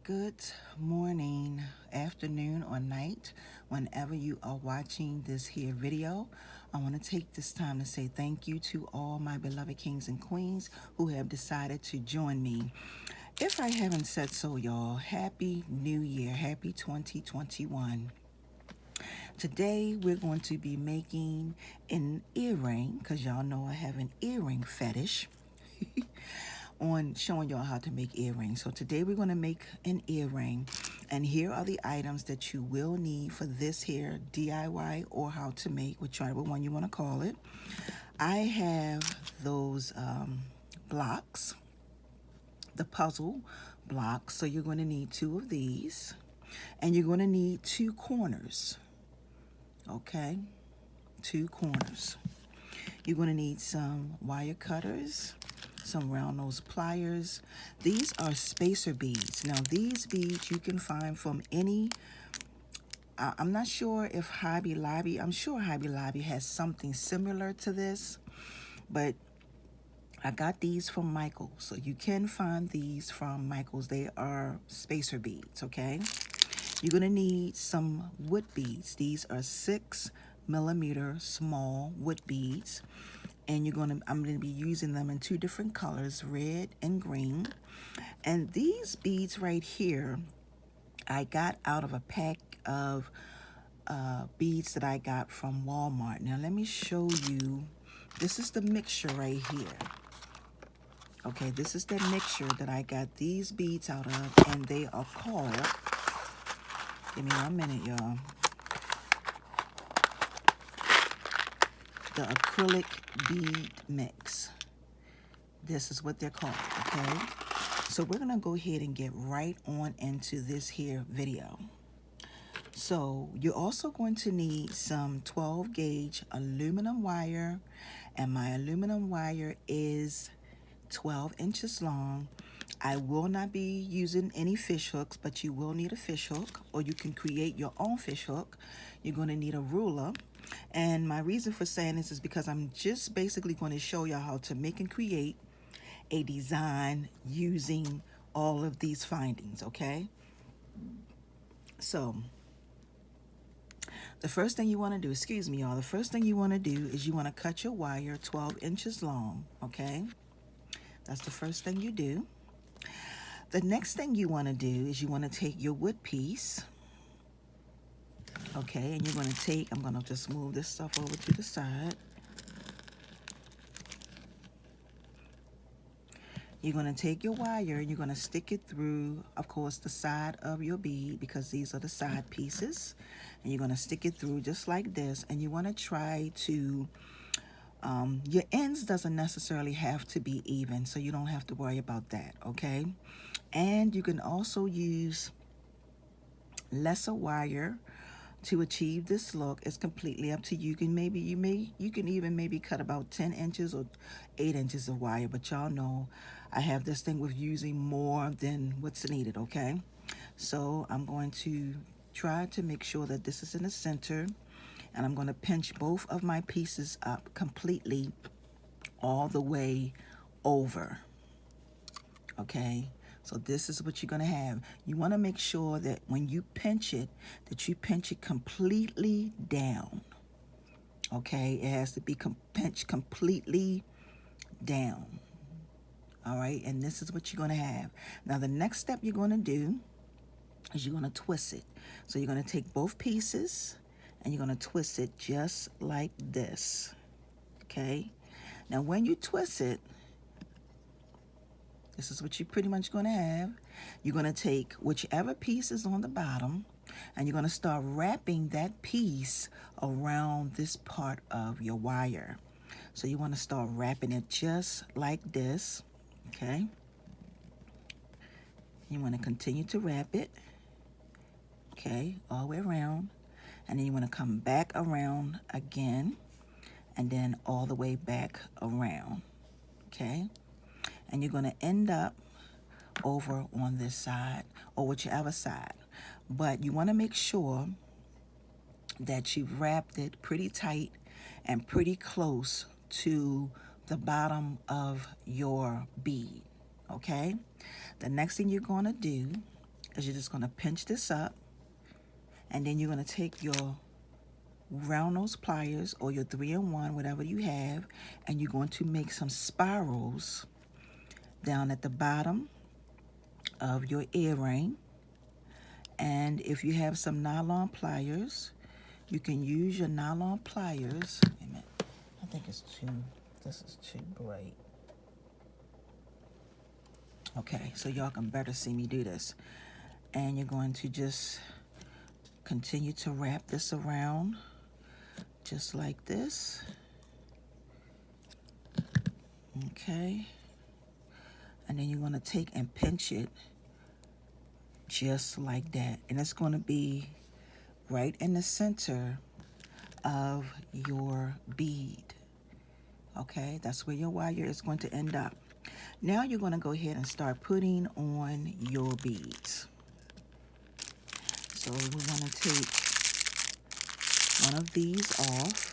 Good morning, afternoon, or night, whenever you are watching this here video. I want to take this time to say thank you to all my beloved kings and queens who have decided to join me. If I haven't said so, y'all, Happy New Year, Happy 2021. Today we're going to be making an earring, because y'all know I have an earring fetish. On showing y'all how to make earrings. So today we're going to make an earring, and here are the items that you will need for this here DIY or how to make, whichever one you want to call it. I have those blocks, the puzzle blocks, so you're going to need two of these, and you're going to need two corners. Okay, two corners. You're going to need some wire cutters, some round nose pliers. These are spacer beads. Now these beads you can find from any, I'm not sure if Hobby Lobby, I'm sure Hobby Lobby has something similar to this, but I got these from Michaels. So you can find these from Michaels. They are spacer beads, okay? You're gonna need some wood beads. These are 6mm small wood beads. And I'm gonna be using them in two different colors, red and green. And these beads right here, I got out of a pack of beads that I got from Walmart. Now let me show you. This is the mixture right here. Okay, this is the mixture that I got these beads out of, and they are called, give me 1 minute, y'all, the acrylic bead mix. This is what they're called, okay? So we're gonna go ahead and get right on into this here video. So you're also going to need some 12 gauge aluminum wire, and my aluminum wire is 12 inches long. I will not be using any fish hooks, but you will need a fish hook, or you can create your own fish hook. You're going to need a ruler. And my reason for saying this is because I'm just basically going to show y'all how to make and create a design using all of these findings, okay? So the first thing you want to do, excuse me y'all, the first thing you want to do is you want to cut your wire 12 inches long, okay? That's the first thing you do. The next thing you want to do is you want to take your wood piece, okay, and you're going to take, I'm going to just move this stuff over to the side. You're going to take your wire and you're going to stick it through, of course, the side of your bead, because these are the side pieces. And you're going to stick it through just like this, and you want to try to, your ends doesn't necessarily have to be even, so you don't have to worry about that, okay? And you can also use lesser wire to achieve this look. It's completely up to you. You can even maybe cut about 10 inches or 8 inches of wire, but y'all know I have this thing with using more than what's needed, okay? So I'm going to try to make sure that this is in the center, and I'm going to pinch both of my pieces up completely all the way over, okay? So this is what you're going to have. You want to make sure that when you pinch it, that you pinch it completely down, okay? It has to be pinched completely down, all right? And this is what you're going to have. Now the next step you're going to do is you're going to twist it. So you're going to take both pieces and you're going to twist it just like this, okay? Now when you twist it, this is what you're pretty much going to have. You're going to take whichever piece is on the bottom, and you're going to start wrapping that piece around this part of your wire. So you want to start wrapping it just like this, okay? You want to continue to wrap it, okay, all the way around. And then you want to come back around again, and then all the way back around, okay? And you're going to end up over on this side or whichever side, but you want to make sure that you've wrapped it pretty tight and pretty close to the bottom of your bead, okay? The next thing you're going to do is you're just going to pinch this up, and then you're going to take your round nose pliers or your 3-in-1, whatever you have, and you're going to make some spirals down at the bottom of your earring. And if you have some nylon pliers, you can use your nylon pliers. Wait a minute. I think this is too bright. Okay, so y'all can better see me do this. And you're going to just continue to wrap this around just like this. Okay. And then you're going to take and pinch it just like that. And it's going to be right in the center of your bead. Okay, that's where your wire is going to end up. Now you're going to go ahead and start putting on your beads. So we're going to take one of these off.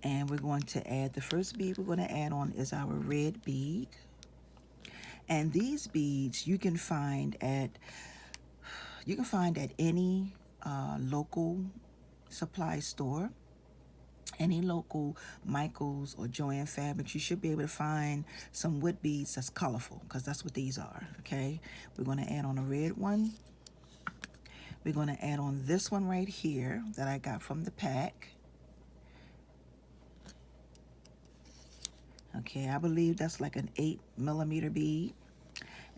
And we're going to add, the first bead we're going to add on is our red bead. And these beads you can find at any local supply store, any local Michaels or Joann Fabrics. You should be able to find some wood beads that's colorful, because that's what these are. Okay, we're going to add on a red one. We're going to add on this one right here that I got from the pack. Okay, I believe that's like an 8mm bead.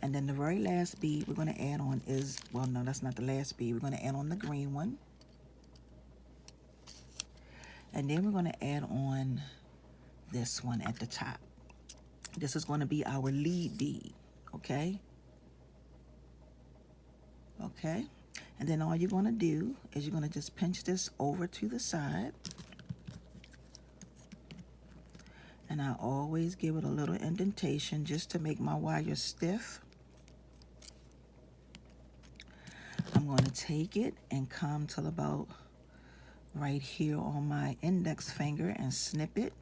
And then the very last bead we're going to add on is, well, no, that's not the last bead. We're going to add on the green one. And then we're going to add on this one at the top. This is going to be our lead bead, okay? Okay. And then all you're going to do is you're going to just pinch this over to the side. And I always give it a little indentation just to make my wire stiff. I'm going to take it and come till about right here on my index finger and snip it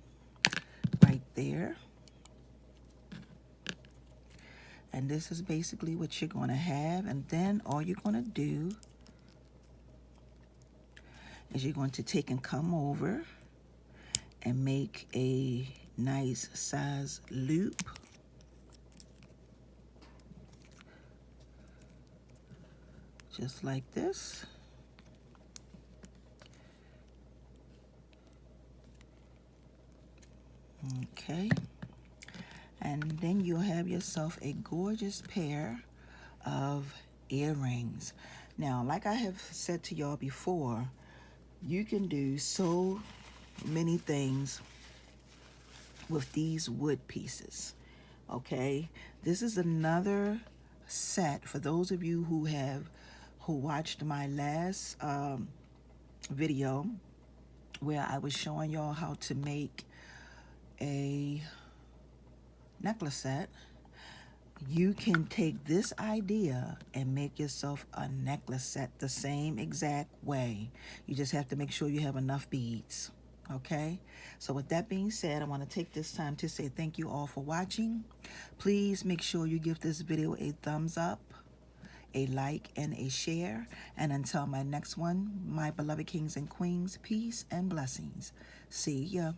right there. And this is basically what you're going to have. And then all you're going to do is you're going to take and come over and make a nice size loop. Just like this. Okay. And then you'll have yourself a gorgeous pair of earrings. Now, like I have said to y'all before, you can do so many things with these wood pieces. Okay, this is another set for those of you who watched my last video where I was showing y'all how to make a necklace set. You can take this idea and make yourself a necklace set the same exact way. You just have to make sure you have enough beads. Okay, so with that being said, I want to take this time to say thank you all for watching. Please make sure you give this video a thumbs up, a like, and a share. And until my next one, my beloved kings and queens, peace and blessings. See ya.